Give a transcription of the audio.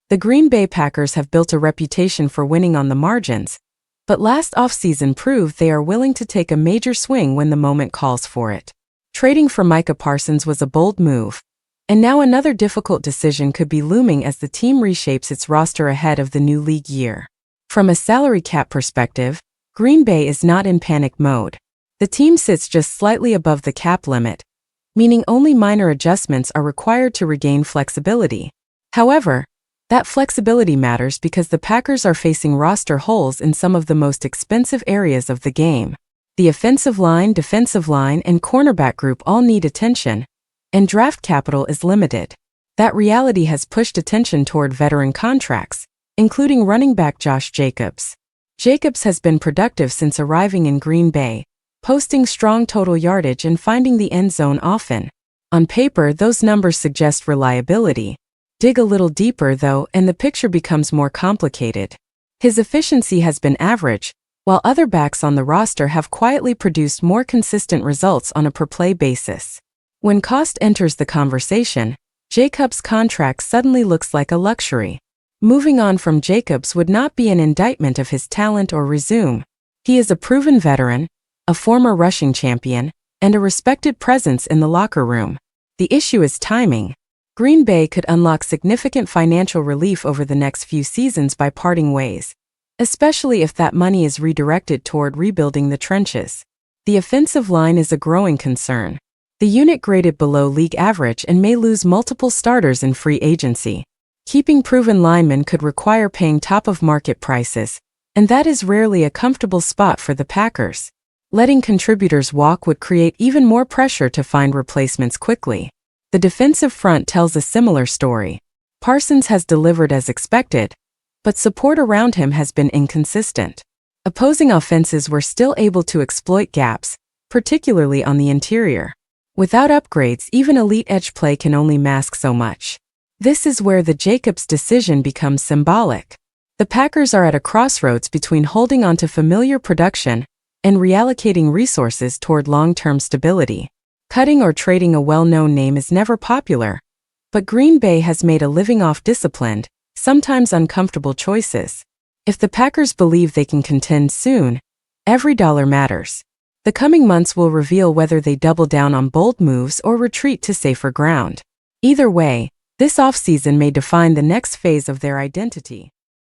The Green Bay Packers have built a reputation for winning on the margins, but last offseason proved they are willing to take a major swing when the moment calls for it. Trading for Micah Parsons was a bold move, and now another difficult decision could be looming as the team reshapes its roster ahead of the new league year. From a salary cap perspective, Green Bay is not in panic mode. The team sits just slightly above the cap limit, meaning only minor adjustments are required to regain flexibility. However, that flexibility matters because the Packers are facing roster holes in some of the most expensive areas of the game. The offensive line, defensive line, and cornerback group all need attention, and draft capital is limited. That reality has pushed attention toward veteran contracts, including running back Josh Jacobs. Jacobs has been productive since arriving in Green Bay, posting strong total yardage and finding the end zone often. On paper, those numbers suggest reliability. Dig a little deeper, though, and the picture becomes more complicated. His efficiency has been average, while other backs on the roster have quietly produced more consistent results on a per-play basis. When cost enters the conversation, Jacobs' contract suddenly looks like a luxury. Moving on from Jacobs would not be an indictment of his talent or resume. He is a proven veteran, a former rushing champion, and a respected presence in the locker room. The issue is timing. Green Bay could unlock significant financial relief over the next few seasons by parting ways, especially if that money is redirected toward rebuilding the trenches. The offensive line is a growing concern. The unit graded below league average and may lose multiple starters in free agency. Keeping proven linemen could require paying top-of-market prices, and that is rarely a comfortable spot for the Packers. Letting contributors walk would create even more pressure to find replacements quickly. The defensive front tells a similar story. Parsons has delivered as expected, but support around him has been inconsistent. Opposing offenses were still able to exploit gaps, particularly on the interior. Without upgrades, even elite edge play can only mask so much. This is where the Jacobs decision becomes symbolic. The Packers are at a crossroads between holding on to familiar production and reallocating resources toward long-term stability. Cutting or trading a well-known name is never popular, but Green Bay has made a living off disciplined, sometimes uncomfortable choices. If the Packers believe they can contend soon, every dollar matters. The coming months will reveal whether they double down on bold moves or retreat to safer ground. Either way, this offseason may define the next phase of their identity.